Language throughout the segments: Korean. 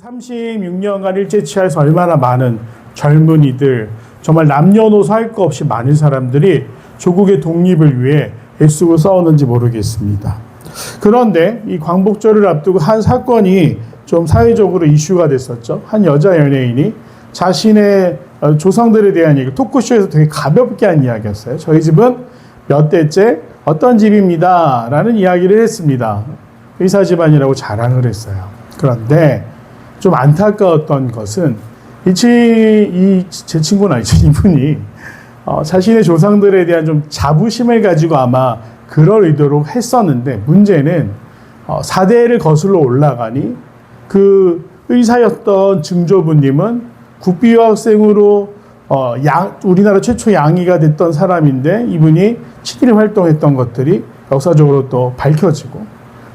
36년간 일제치하에서 얼마나 많은 젊은이들, 정말 남녀노소 할 것 없이 많은 사람들이 조국의 독립을 위해 애쓰고 싸웠는지 모르겠습니다. 그런데 이 광복절을 앞두고 한 사건이 좀 사회적으로 이슈가 됐었죠. 한 여자 연예인이 자신의 조상들에 대한 얘기, 토크쇼에서 되게 가볍게 한 이야기였어요. 저희 집은 몇 대째 어떤 집입니다 라는 이야기를 했습니다. 의사 집안이라고 자랑을 했어요. 그런데 좀 안타까웠던 것은 제 친구는 아니죠. 이분이 자신의 조상들에 대한 좀 자부심을 가지고 아마 그럴 의도로 했었는데, 문제는 4대를 거슬러 올라가니 그 의사였던 증조부님은 국비유학생으로 우리나라 최초 양의가 됐던 사람인데, 이분이 친일 활동했던 것들이 역사적으로 또 밝혀지고,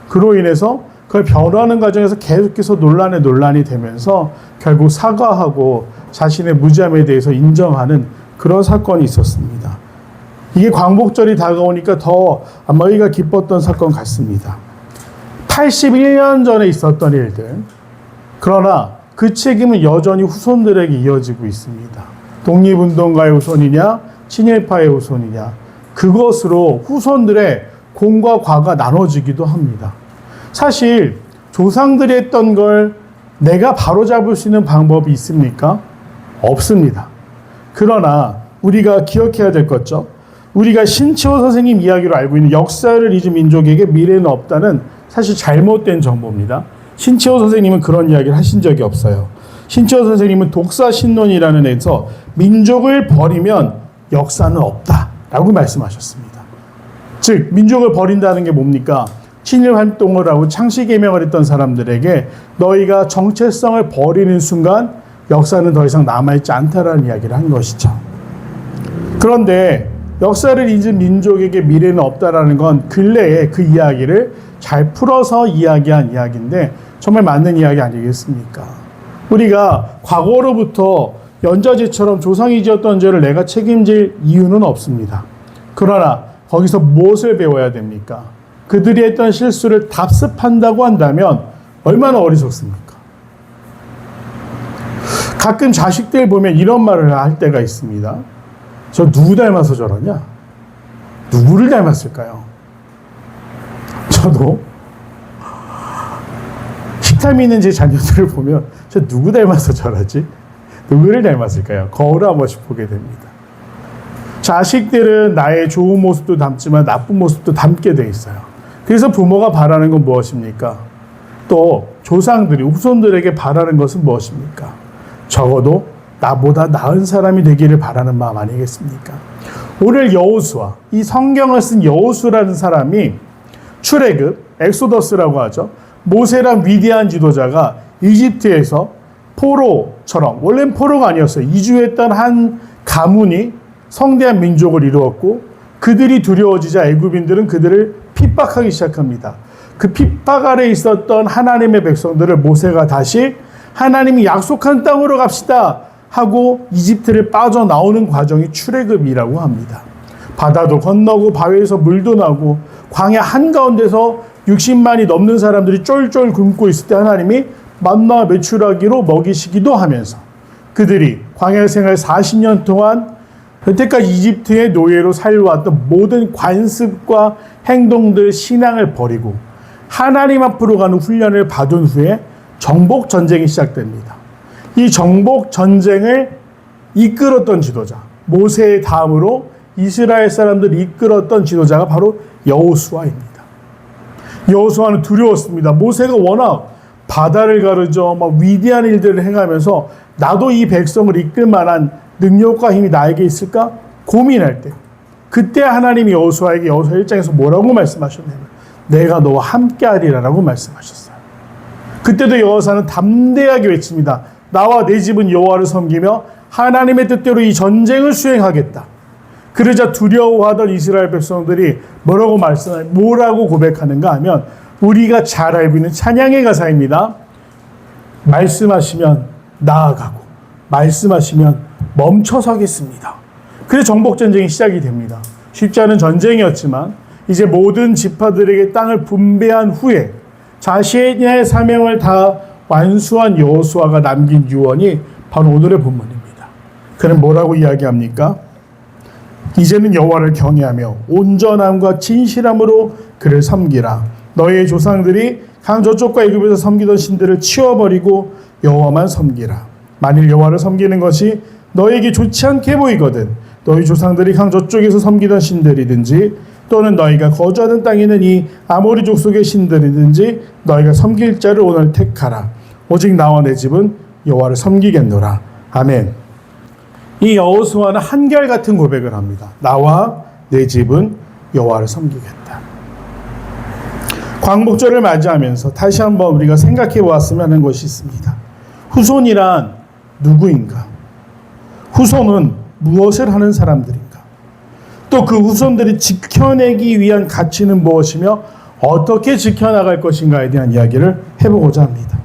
그로 인해서 그걸 변호하는 과정에서 계속해서 논란이 되면서 결국 사과하고 자신의 무죄함에 대해서 인정하는 그런 사건이 있었습니다. 이게 광복절이 다가오니까 더 아마가 기뻤던 사건 같습니다. 81년 전에 있었던 일들, 그러나 그 책임은 여전히 후손들에게 이어지고 있습니다. 독립운동가의 후손이냐 친일파의 후손이냐, 그것으로 후손들의 공과 과가 나눠지기도 합니다. 사실 조상들이 했던 걸 내가 바로잡을 수 있는 방법이 있습니까? 없습니다. 그러나 우리가 기억해야 될 것죠. 우리가 신치호 선생님 이야기로 알고 있는 역사를 잊은 민족에게 미래는 없다는 사실 잘못된 정보입니다. 신치호 선생님은 그런 이야기를 하신 적이 없어요. 신치호 선생님은 독사신론이라는 데서 민족을 버리면 역사는 없다라고 말씀하셨습니다. 즉 민족을 버린다는 게 뭡니까? 친일 활동을 하고 창시 개명을 했던 사람들에게 너희가 정체성을 버리는 순간 역사는 더 이상 남아있지 않다라는 이야기를 한 것이죠. 그런데 역사를 잊은 민족에게 미래는 없다라는 건 근래에 그 이야기를 잘 풀어서 이야기한 이야기인데 정말 맞는 이야기 아니겠습니까? 우리가 과거로부터 연좌제처럼 조상이 지었던 죄를 내가 책임질 이유는 없습니다. 그러나 거기서 무엇을 배워야 됩니까? 그들이 했던 실수를 답습한다고 한다면 얼마나 어리석습니까? 가끔 자식들 보면 이런 말을 할 때가 있습니다. 저 누구 닮아서 저러냐? 누구를 닮았을까요? 저도 식탐이 있는 제 자녀들을 보면 저 누구 닮아서 저러지? 누구를 닮았을까요? 거울을 한 번씩 보게 됩니다. 자식들은 나의 좋은 모습도 담지만 나쁜 모습도 담게 돼 있어요. 그래서 부모가 바라는 건 무엇입니까? 또 조상들이 후손들에게 바라는 것은 무엇입니까? 적어도 나보다 나은 사람이 되기를 바라는 마음 아니겠습니까? 오늘 여호수아, 이 성경을 쓴 여호수라는 사람이 출애굽, 엑소더스라고 하죠. 모세란 위대한 지도자가 이집트에서 포로처럼, 원래는 포로가 아니었어요. 이주했던 한 가문이 성대한 민족을 이루었고, 그들이 두려워지자 애굽인들은 그들을 핍박하기 시작합니다. 그 핍박 아래 있었던 하나님의 백성들을 모세가 다시 하나님이 약속한 땅으로 갑시다 하고 이집트를 빠져나오는 과정이 출애굽이라고 합니다. 바다도 건너고 바위에서 물도 나고 광야 한가운데서 60만이 넘는 사람들이 쫄쫄 굶고 있을 때 하나님이 만나 메추라기로 먹이시기도 하면서 그들이 광야 생활 40년 동안 여태까지 이집트의 노예로 살려왔던 모든 관습과 행동들, 신앙을 버리고 하나님 앞으로 가는 훈련을 받은 후에 정복 전쟁이 시작됩니다. 이 정복 전쟁을 이끌었던 지도자, 모세의 다음으로 이스라엘 사람들을 이끌었던 지도자가 바로 여호수아입니다. 여호수아는 두려웠습니다. 모세가 워낙 바다를 가르죠, 위대한 일들을 행하면서 나도 이 백성을 이끌 만한 능력과 힘이 나에게 있을까? 고민할 때 그때 하나님이 여호수아에게 여호수아 1장에서 뭐라고 말씀하셨냐면 내가 너와 함께하리라라고 말씀하셨어요. 그때도 여호수아는 담대하게 외칩니다. 나와 내 집은 여호와를 섬기며 하나님의 뜻대로 이 전쟁을 수행하겠다. 그러자 두려워하던 이스라엘 백성들이 뭐라고 고백하는가 하면 우리가 잘 알고 있는 찬양의 가사입니다. 말씀하시면 나아가고 말씀하시면 멈춰서겠습니다. 그래서 정복전쟁이 시작이 됩니다. 쉽지 않은 전쟁이었지만 이제 모든 지파들에게 땅을 분배한 후에 자신의 사명을 다 완수한 여호수아가 남긴 유언이 바로 오늘의 본문입니다. 그는 뭐라고 이야기합니까? 이제는 여호와를 경외하며 온전함과 진실함으로 그를 섬기라. 너희의 조상들이 강 저쪽과 애굽에서 섬기던 신들을 치워버리고 여호와만 섬기라. 만일 여호와를 섬기는 것이 너에게 좋지 않게 보이거든 너희 조상들이 강 저쪽에서 섬기던 신들이든지 또는 너희가 거주하는 땅에 있는 이 아모리 족속의 신들이든지 너희가 섬길 자를 오늘 택하라. 오직 나와 내 집은 여호와를 섬기겠노라. 아멘. 이 여호수아는 한결같은 고백을 합니다. 나와 내 집은 여호와를 섬기겠다. 광복절을 맞이하면서 다시 한번 우리가 생각해 보았으면 하는 것이 있습니다. 후손이란 누구인가? 후손은 무엇을 하는 사람들인가? 또 그 후손들이 지켜내기 위한 가치는 무엇이며 어떻게 지켜나갈 것인가에 대한 이야기를 해보고자 합니다.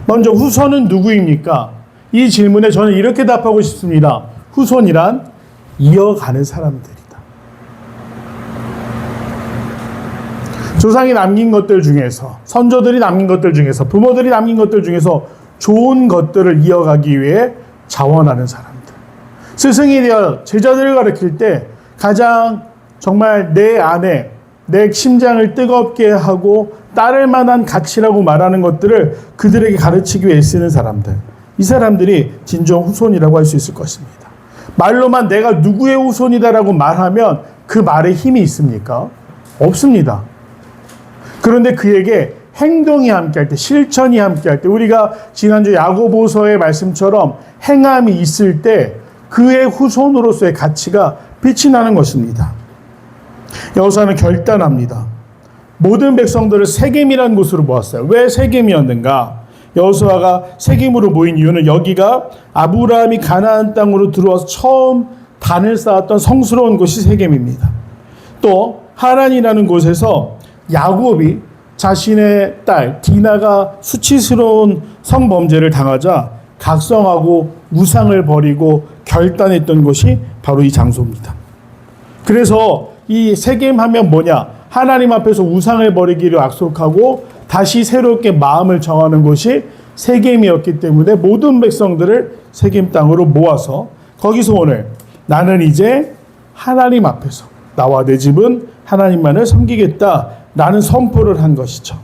먼저 후손은 누구입니까? 이 질문에 저는 이렇게 답하고 싶습니다. 후손이란 이어가는 사람들이다. 조상이 남긴 것들 중에서, 선조들이 남긴 것들 중에서, 부모들이 남긴 것들 중에서 좋은 것들을 이어가기 위해 자원하는 사람들. 스승이 되어 제자들을 가르칠 때 가장 정말 내 안에 내 심장을 뜨겁게 하고 따를 만한 가치라고 말하는 것들을 그들에게 가르치기 위해 쓰는 사람들. 이 사람들이 진정 후손이라고 할 수 있을 것입니다. 말로만 내가 누구의 후손이다라고 말하면 그 말에 힘이 있습니까? 없습니다. 그런데 그에게 행동이 함께할 때, 실천이 함께할 때, 우리가 지난주 야고보서의 말씀처럼 행함이 있을 때 그의 후손으로서의 가치가 빛이 나는 것입니다. 여호수아는 결단합니다. 모든 백성들을 세겜이라는 곳으로 모았어요. 왜 세겜이었는가? 여호수아가 세겜으로 모인 이유는 여기가 아브라함이 가나안 땅으로 들어와서 처음 단을 쌓았던 성스러운 곳이 세겜입니다. 또 하란이라는 곳에서 야곱이 자신의 딸 디나가 수치스러운 성범죄를 당하자 각성하고 우상을 버리고 결단했던 곳이 바로 이 장소입니다. 그래서 이 세겜 하면 뭐냐? 하나님 앞에서 우상을 버리기를 약속하고 다시 새롭게 마음을 정하는 곳이 세겜이었기 때문에 모든 백성들을 세겜 땅으로 모아서 거기서 오늘 나는 이제 하나님 앞에서 나와 내 집은 하나님만을 섬기겠다라는 선포를 한 것이죠.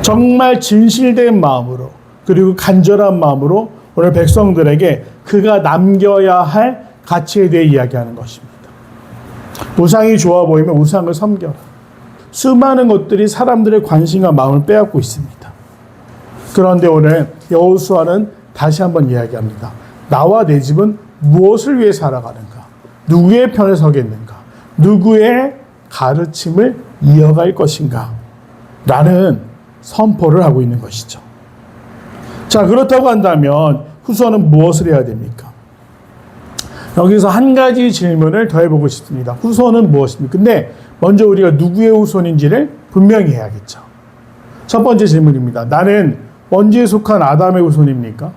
정말 진실된 마음으로 그리고 간절한 마음으로 오늘 백성들에게 그가 남겨야 할 가치에 대해 이야기하는 것입니다. 우상이 좋아 보이면 우상을 섬겨라. 수많은 것들이 사람들의 관심과 마음을 빼앗고 있습니다. 그런데 오늘 여호수아는 다시 한번 이야기합니다. 나와 내 집은 무엇을 위해 살아가는가? 누구의 편에 서겠는가? 누구의 가르침을 이어갈 것인가? 라는 선포를 하고 있는 것이죠. 자, 그렇다고 한다면 후손은 무엇을 해야 됩니까? 여기서 한 가지 질문을 더 해보고 싶습니다. 후손은 무엇입니까? 근데 먼저 우리가 누구의 후손인지를 분명히 해야겠죠. 첫 번째 질문입니다. 나는 먼지에 속한 아담의 후손입니까?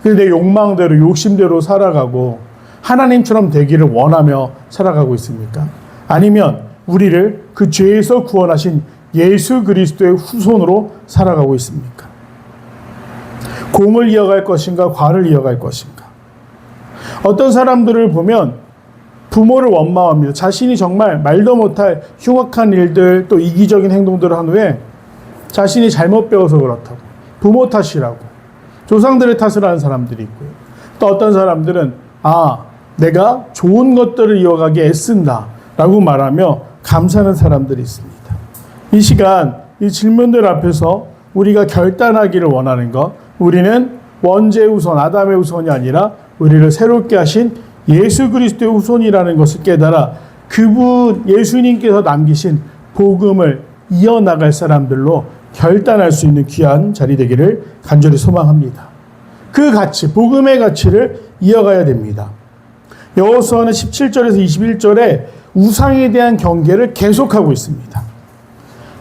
내 욕망대로 욕심대로 살아가고 하나님처럼 되기를 원하며 살아가고 있습니까? 아니면 우리를 그 죄에서 구원하신 예수 그리스도의 후손으로 살아가고 있습니까? 공을 이어갈 것인가 과를 이어갈 것인가? 어떤 사람들을 보면 부모를 원망합니다. 자신이 정말 말도 못할 흉악한 일들 또 이기적인 행동들을 한 후에 자신이 잘못 배워서 그렇다고 부모 탓이라고 조상들의 탓을 하는 사람들이 있고요. 또 어떤 사람들은 내가 좋은 것들을 이어가기에 애쓴다 라고 말하며 감사하는 사람들이 있습니다. 이 시간 이 질문들 앞에서 우리가 결단하기를 원하는 것, 우리는 원죄의 후손 아담의 후손이 아니라 우리를 새롭게 하신 예수 그리스도의 후손이라는 것을 깨달아 그분 예수님께서 남기신 복음을 이어나갈 사람들로 결단할 수 있는 귀한 자리 되기를 간절히 소망합니다. 그 가치, 복음의 가치를 이어가야 됩니다. 여호수아는 17절에서 21절에 우상에 대한 경계를 계속하고 있습니다.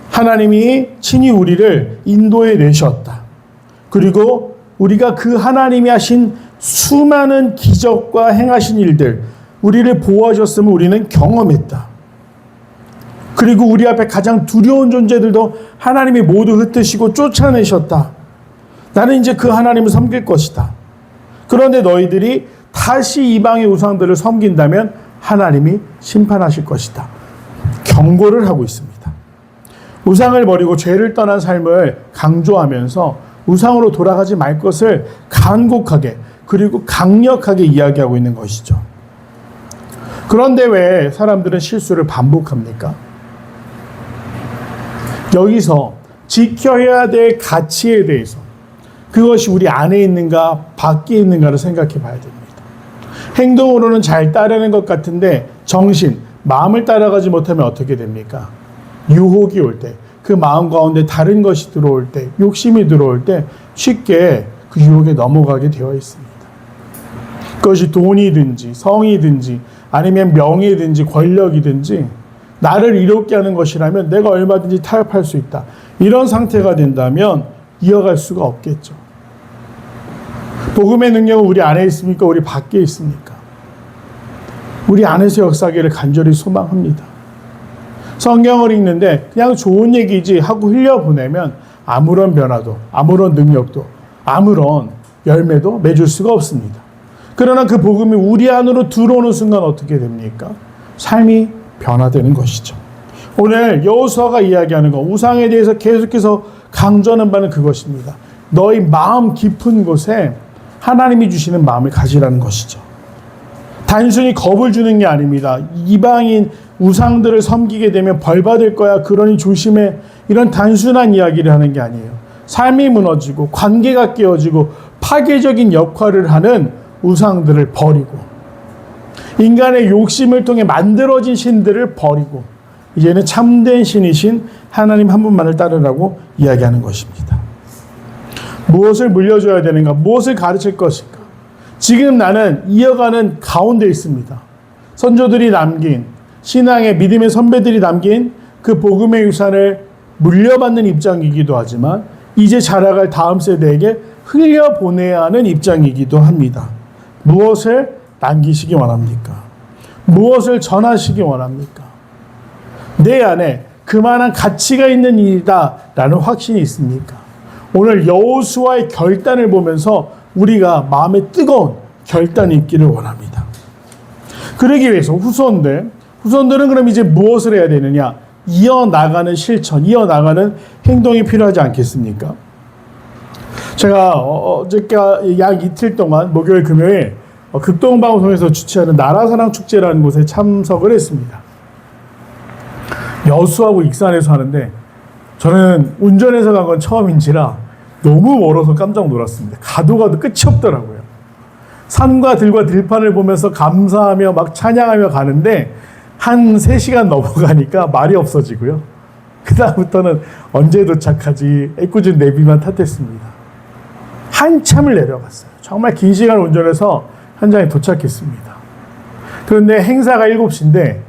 하나님이 친히 우리를 인도해 내셨다. 그리고 우리가 그 하나님이 하신 수많은 기적과 행하신 일들, 우리를 보호하셨음을 우리는 경험했다. 그리고 우리 앞에 가장 두려운 존재들도 하나님이 모두 흩으시고 쫓아내셨다. 나는 이제 그 하나님을 섬길 것이다. 그런데 너희들이 다시 이방의 우상들을 섬긴다면 하나님이 심판하실 것이다. 경고를 하고 있습니다. 우상을 버리고 죄를 떠난 삶을 강조하면서 우상으로 돌아가지 말 것을 간곡하게 그리고 강력하게 이야기하고 있는 것이죠. 그런데 왜 사람들은 실수를 반복합니까? 여기서 지켜야 될 가치에 대해서 그것이 우리 안에 있는가 밖에 있는가를 생각해 봐야 됩니다. 행동으로는 잘 따르는 것 같은데 정신, 마음을 따라가지 못하면 어떻게 됩니까? 유혹이 올 때, 그 마음 가운데 다른 것이 들어올 때, 욕심이 들어올 때 쉽게 그 유혹에 넘어가게 되어 있습니다. 그것이 돈이든지 성이든지 아니면 명예든지 권력이든지 나를 이롭게 하는 것이라면 내가 얼마든지 타협할 수 있다. 이런 상태가 된다면 이어갈 수가 없겠죠. 복음의 능력은 우리 안에 있습니까? 우리 밖에 있습니까? 우리 안에서 역사하기를 간절히 소망합니다. 성경을 읽는데 그냥 좋은 얘기지 하고 흘려보내면 아무런 변화도, 아무런 능력도, 아무런 열매도 맺을 수가 없습니다. 그러나 그 복음이 우리 안으로 들어오는 순간 어떻게 됩니까? 삶이 변화되는 것이죠. 오늘 여호수아가 이야기하는 것, 우상에 대해서 계속해서 강조하는 바는 그것입니다. 너희 마음 깊은 곳에 하나님이 주시는 마음을 가지라는 것이죠. 단순히 겁을 주는 게 아닙니다. 이방인 우상들을 섬기게 되면 벌 받을 거야. 그러니 조심해. 이런 단순한 이야기를 하는 게 아니에요. 삶이 무너지고 관계가 깨어지고 파괴적인 역할을 하는 우상들을 버리고 인간의 욕심을 통해 만들어진 신들을 버리고 이제는 참된 신이신 하나님 한 분만을 따르라고 이야기하는 것입니다. 무엇을 물려줘야 되는가? 무엇을 가르칠 것인가? 지금 나는 이어가는 가운데 있습니다. 선조들이 남긴 신앙의 믿음의 선배들이 남긴 그 복음의 유산을 물려받는 입장이기도 하지만 이제 자라갈 다음 세대에게 흘려보내야 하는 입장이기도 합니다. 무엇을 남기시기 원합니까? 무엇을 전하시기 원합니까? 내 안에 그만한 가치가 있는 일이다라는 확신이 있습니까? 오늘 여호수아의 결단을 보면서 우리가 마음에 뜨거운 결단이 있기를 원합니다. 그러기 위해서 후손들은 그럼 이제 무엇을 해야 되느냐? 이어나가는 실천, 이어나가는 행동이 필요하지 않겠습니까? 제가 어저께 약 이틀 동안 목요일 금요일 극동방송에서 주최하는 나라사랑 축제라는 곳에 참석을 했습니다. 여수하고 익산에서 하는데 저는 운전해서 간 건 처음인지라 너무 멀어서 깜짝 놀랐습니다. 가도 끝이 없더라고요. 산과 들과 들판을 보면서 감사하며 막 찬양하며 가는데 한 3시간 넘어가니까 말이 없어지고요. 그 다음부터는 언제 도착하지 애꿎은 내비만 탓했습니다. 한참을 내려갔어요. 정말 긴 시간을 운전해서 현장에 도착했습니다. 그런데 행사가 7시인데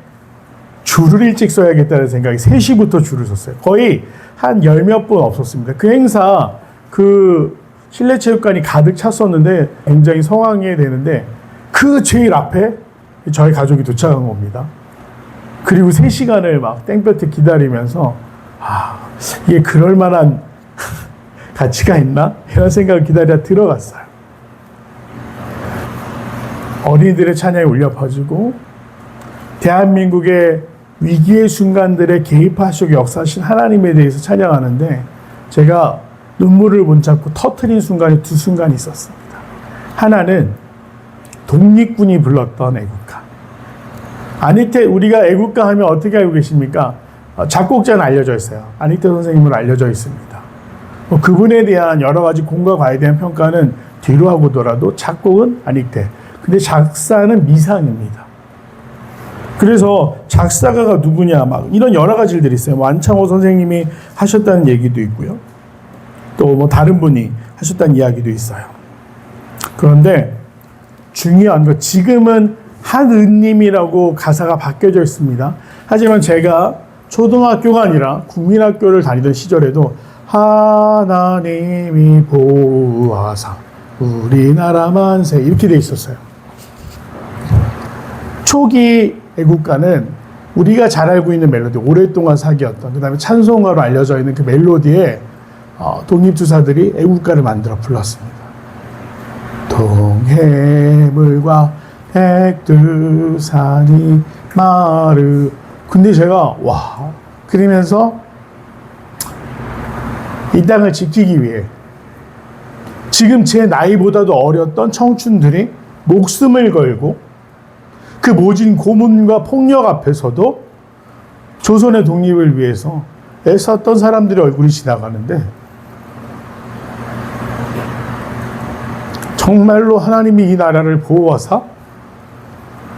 줄을 일찍 서야겠다는 생각이 3시부터 줄을 섰어요. 거의 한 10몇 분 없었습니다. 그 행사 실내 체육관이 가득 찼었는데 굉장히 성황리에 되는데 그 제일 앞에 저희 가족이 도착한 겁니다. 그리고 3시간을 막 땡볕에 기다리면서 이게 그럴 만한 가치가 있나? 이런 생각을 기다려 들어갔어요. 어린이들의 찬양이 울려 퍼지고 대한민국의 위기의 순간들에 개입하시고 역사하신 하나님에 대해서 찬양하는데 제가 눈물을 못 참고 터트린 순간이 2순간이 있었습니다. 하나는 독립군이 불렀던 애국가. 안익태, 우리가 애국가 하면 어떻게 알고 계십니까? 작곡자는 알려져 있어요. 안익태 선생님은 알려져 있습니다. 그분에 대한 여러 가지 공과 과에 대한 평가는 뒤로 하고더라도 작곡은 안익태. 근데 작사는 미상입니다. 그래서 작사가가 누구냐 막 이런 여러 가지 일들이 있어요. 완창호 선생님이 하셨다는 얘기도 있고요. 또 다른 분이 하셨다는 이야기도 있어요. 그런데 중요한 거 지금은 한은님이라고 가사가 바뀌어져 있습니다. 하지만 제가 초등학교가 아니라 국민학교를 다니던 시절에도 하나님이 보호하사 우리나라 만세 이렇게 돼 있었어요. 초기 애국가는 우리가 잘 알고 있는 멜로디, 오랫동안 사기였던, 그 다음에 찬송가로 알려져 있는 그 멜로디에 독립투사들이 애국가를 만들어 불렀습니다. 동해물과 백두산이 마르. 근데 제가 그러면서 이 땅을 지키기 위해 지금 제 나이보다도 어렸던 청춘들이 목숨을 걸고 그 모진 고문과 폭력 앞에서도 조선의 독립을 위해서 애썼던 사람들의 얼굴이 지나가는데 정말로 하나님이 이 나라를 보호하사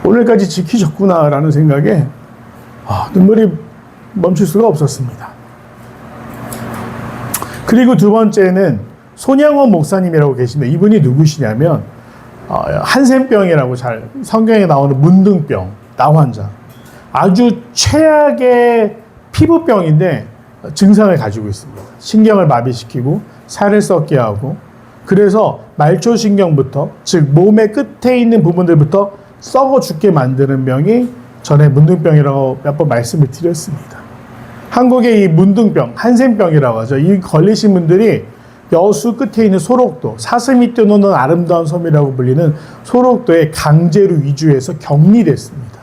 오늘까지 지키셨구나라는 생각에 눈물이 멈출 수가 없었습니다. 그리고 두 번째는 손양원 목사님이라고 계신데 이분이 누구시냐면 한센병이라고 잘 성경에 나오는 문둥병, 나환자. 아주 최악의 피부병인데 증상을 가지고 있습니다. 신경을 마비시키고 살을 썩게 하고 그래서 말초신경부터 즉 몸의 끝에 있는 부분들부터 썩어 죽게 만드는 병이 전에 문둥병이라고 몇 번 말씀을 드렸습니다. 한국의 이 문둥병, 한센병이라고 하죠. 이 걸리신 분들이 여수 끝에 있는 소록도, 사슴이 뛰노는 아름다운 섬이라고 불리는 소록도에 강제로 이주해서 격리됐습니다.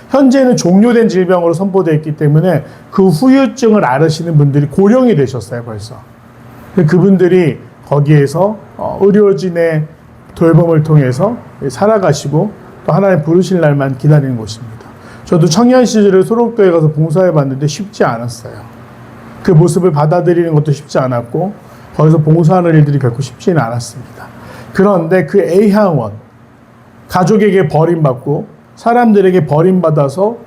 현재는 종료된 질병으로 선포되어 있기 때문에 그 후유증을 앓으시는 분들이 고령이 되셨어요, 벌써. 그분들이 거기에서 의료진의 돌봄을 통해서 살아가시고 또 하나님 부르실 날만 기다리는 곳입니다. 저도 청년 시절에 소록도에 가서 봉사해 봤는데 쉽지 않았어요. 그 모습을 받아들이는 것도 쉽지 않았고 거기서 봉사하는 일들이 결코 쉽지는 않았습니다. 그런데 그 애향원, 가족에게 버림받고 사람들에게 버림받아서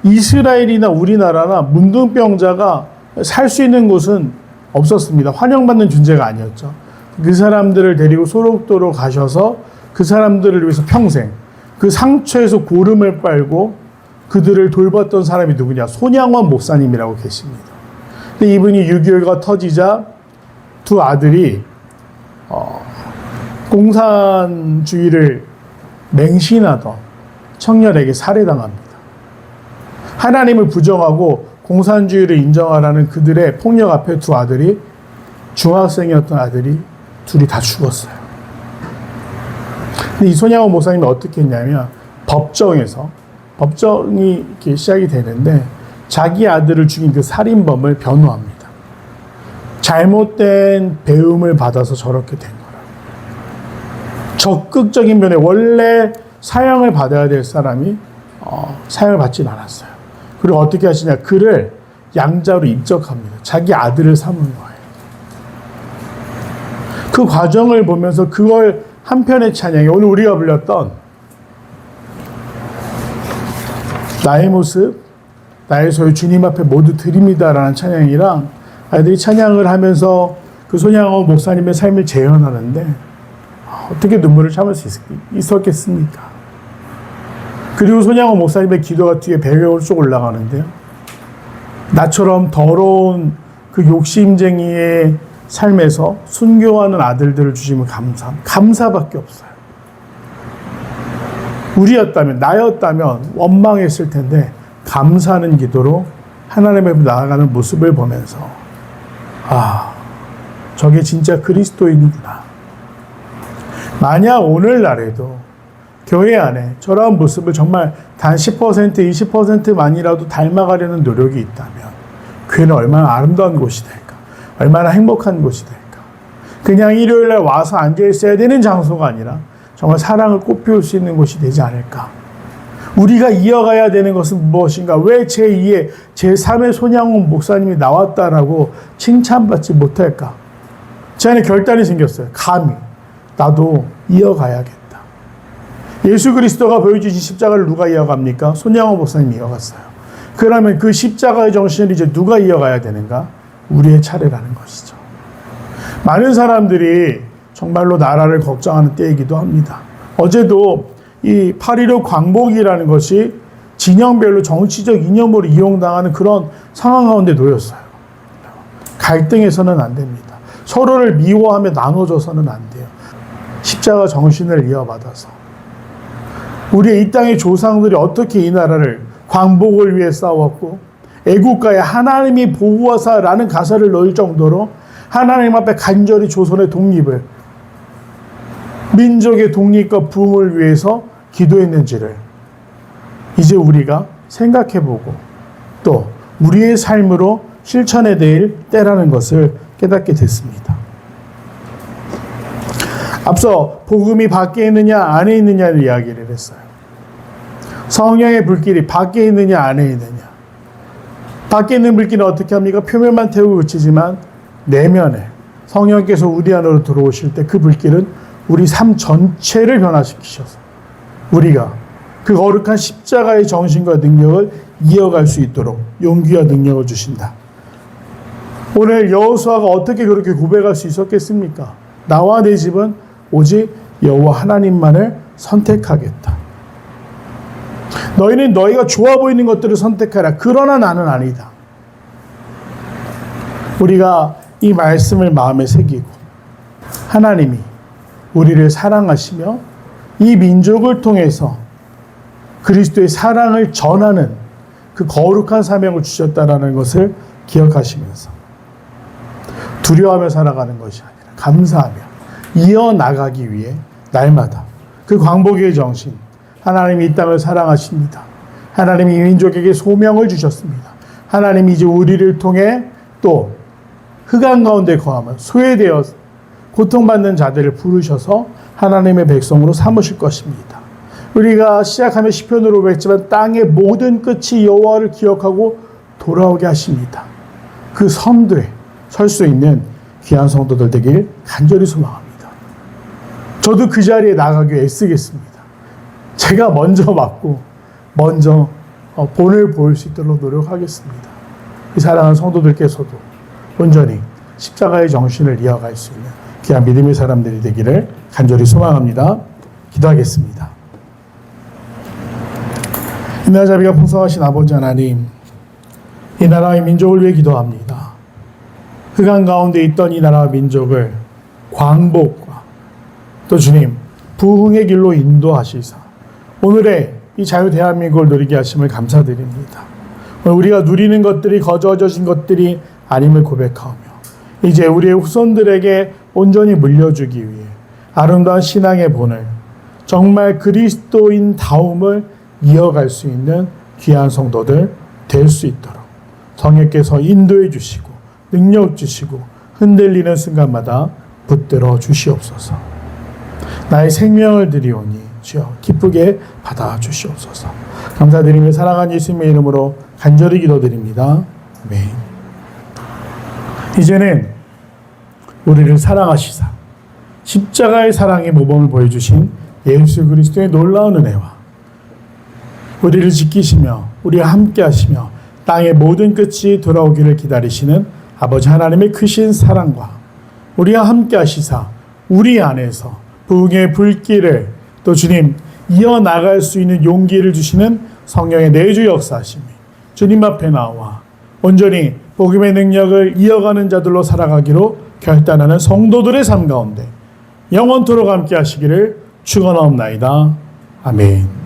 이스라엘이나 우리나라나 문둥병자가 살 수 있는 곳은 없었습니다. 환영받는 존재가 아니었죠. 그 사람들을 데리고 소록도로 가셔서 그 사람들을 위해서 평생 그 상처에서 고름을 빨고 그들을 돌봤던 사람이 누구냐? 손양원 목사님이라고 계십니다. 근데 이분이 6.25가 터지자 두 아들이 공산주의를 맹신하던 청년에게 살해당합니다. 하나님을 부정하고 공산주의를 인정하라는 그들의 폭력 앞에 두 아들이, 중학생이었던 아들이 둘이 다 죽었어요. 근데 이 손양원 목사님이 어떻게 했냐면 법정이 이렇게 시작이 되는데 자기 아들을 죽인 그 살인범을 변호합니다. 잘못된 배움을 받아서 저렇게 된 거라. 적극적인 면에 원래 사형을 받아야 될 사람이 사형을 받진 않았어요. 그리고 어떻게 하시냐? 그를 양자로 입적합니다. 자기 아들을 삼은 거예요. 그 과정을 보면서 그걸 한편의 찬양이 오늘 우리가 불렸던 나의 모습, 나의 소유 주님 앞에 모두 드립니다라는 찬양이랑 아이들이 찬양을 하면서 그 손양원 목사님의 삶을 재현하는데 어떻게 눈물을 참을 수 있었겠습니까? 그리고 손양원 목사님의 기도가 뒤에 배경으로 쭉 올라가는데요. 나처럼 더러운 그 욕심쟁이의 삶에서 순교하는 아들들을 주시면 감사밖에 없어요. 우리였다면, 나였다면 원망했을 텐데 감사하는 기도로 하나님 앞에 나아가는 모습을 보면서 저게 진짜 그리스도인이구나. 만약 오늘날에도 교회 안에 저러한 모습을 정말 단 10%, 20%만이라도 닮아가려는 노력이 있다면 교회는 얼마나 아름다운 곳이 될까? 얼마나 행복한 곳이 될까? 그냥 일요일날 와서 앉아있어야 되는 장소가 아니라 정말 사랑을 꽃피울 수 있는 곳이 되지 않을까? 우리가 이어가야 되는 것은 무엇인가? 왜 제2의, 제3의 손양원 목사님이 나왔다라고 칭찬받지 못할까? 제 안에 결단이 생겼어요. 감히 나도 이어가야겠다. 예수 그리스도가 보여주신 십자가를 누가 이어갑니까? 손양원 목사님이 이어갔어요. 그러면 그 십자가의 정신을 이제 누가 이어가야 되는가? 우리의 차례라는 것이죠. 많은 사람들이 정말로 나라를 걱정하는 때이기도 합니다. 어제도 이 8.15 광복이라는 것이 진영별로 정치적 이념으로 이용당하는 그런 상황 가운데 놓였어요. 갈등해서는 안 됩니다. 서로를 미워하며 나눠져서는 안 돼요. 십자가 정신을 이어받아서 우리의 이 땅의 조상들이 어떻게 이 나라를 광복을 위해 싸웠고 애국가에 하나님이 보호하사라는 가사를 넣을 정도로 하나님 앞에 간절히 조선의 독립을, 민족의 독립과 부흥을 위해서 기도했는지를 이제 우리가 생각해보고 또 우리의 삶으로 실천해야 될 때라는 것을 깨닫게 됐습니다. 앞서 복음이 밖에 있느냐 안에 있느냐를 이야기를 했어요. 성령의 불길이 밖에 있느냐 안에 있느냐. 밖에 있는 불길은 어떻게 합니까? 표면만 태우고 그치지만 내면에 성령께서 우리 안으로 들어오실 때 그 불길은 우리 삶 전체를 변화시키셔서 우리가 그 거룩한 십자가의 정신과 능력을 이어갈 수 있도록 용기와 능력을 주신다. 오늘 여호수아가 어떻게 그렇게 고백할 수 있었겠습니까? 나와 내 집은 오직 여호와 하나님만을 선택하겠다. 너희는 너희가 좋아 보이는 것들을 선택하라. 그러나 나는 아니다. 우리가 이 말씀을 마음에 새기고 하나님이 우리를 사랑하시며 이 민족을 통해서 그리스도의 사랑을 전하는 그 거룩한 사명을 주셨다라는 것을 기억하시면서 두려워하며 살아가는 것이 아니라 감사하며 이어나가기 위해 날마다 그 광복의 정신, 하나님이 이 땅을 사랑하십니다. 하나님이 이 민족에게 소명을 주셨습니다. 하나님이 이제 우리를 통해 또 흑암 가운데 거하며 소외되어 고통받는 자들을 부르셔서 하나님의 백성으로 삼으실 것입니다. 우리가 시작하며 시편으로 배웠지만 땅의 모든 끝이 여호와를 기억하고 돌아오게 하십니다. 그 선두에 설 수 있는 귀한 성도들 되길 간절히 소망합니다. 저도 그 자리에 나가기 위해 애쓰겠습니다. 제가 먼저 맞고 먼저 본을 보일 수 있도록 노력하겠습니다. 이 사랑하는 성도들께서도 온전히 십자가의 정신을 이어갈 수 있는 귀한 믿음의 사람들이 되기를 간절히 소망합니다. 기도하겠습니다. 인하 자비가 풍성하신 아버지 하나님, 이 나라의 민족을 위해 기도합니다. 흑암 가운데 있던 이 나라와 민족을 광복과 또 주님 부흥의 길로 인도하시사 오늘의 이 자유 대한민국을 누리게 하심을 감사드립니다. 오늘 우리가 누리는 것들이 거저져진 것들이 아님을 고백하며 이제 우리의 후손들에게 온전히 물려주기 위해 아름다운 신앙의 본을 정말 그리스도인다움을 이어갈 수 있는 귀한 성도들 될 수 있도록 성령께서 인도해 주시고 능력 주시고 흔들리는 순간마다 붙들어 주시옵소서. 나의 생명을 드리오니 주여 기쁘게 받아 주시옵소서. 감사드리며 사랑하는 예수님의 이름으로 간절히 기도드립니다. 아멘. 이제는 우리를 사랑하시사 십자가의 사랑의 모범을 보여주신 예수 그리스도의 놀라운 은혜와 우리를 지키시며 우리와 함께 하시며 땅의 모든 끝이 돌아오기를 기다리시는 아버지 하나님의 크신 사랑과 우리와 함께 하시사 우리 안에서 부흥의 불길을 또 주님 이어나갈 수 있는 용기를 주시는 성령의 내주 역사하심이 주님 앞에 나와 온전히 복음의 능력을 이어가는 자들로 살아가기로 결단하는 성도들의 삶 가운데 영원토록 함께 하시기를 축원하옵나이다. 아멘.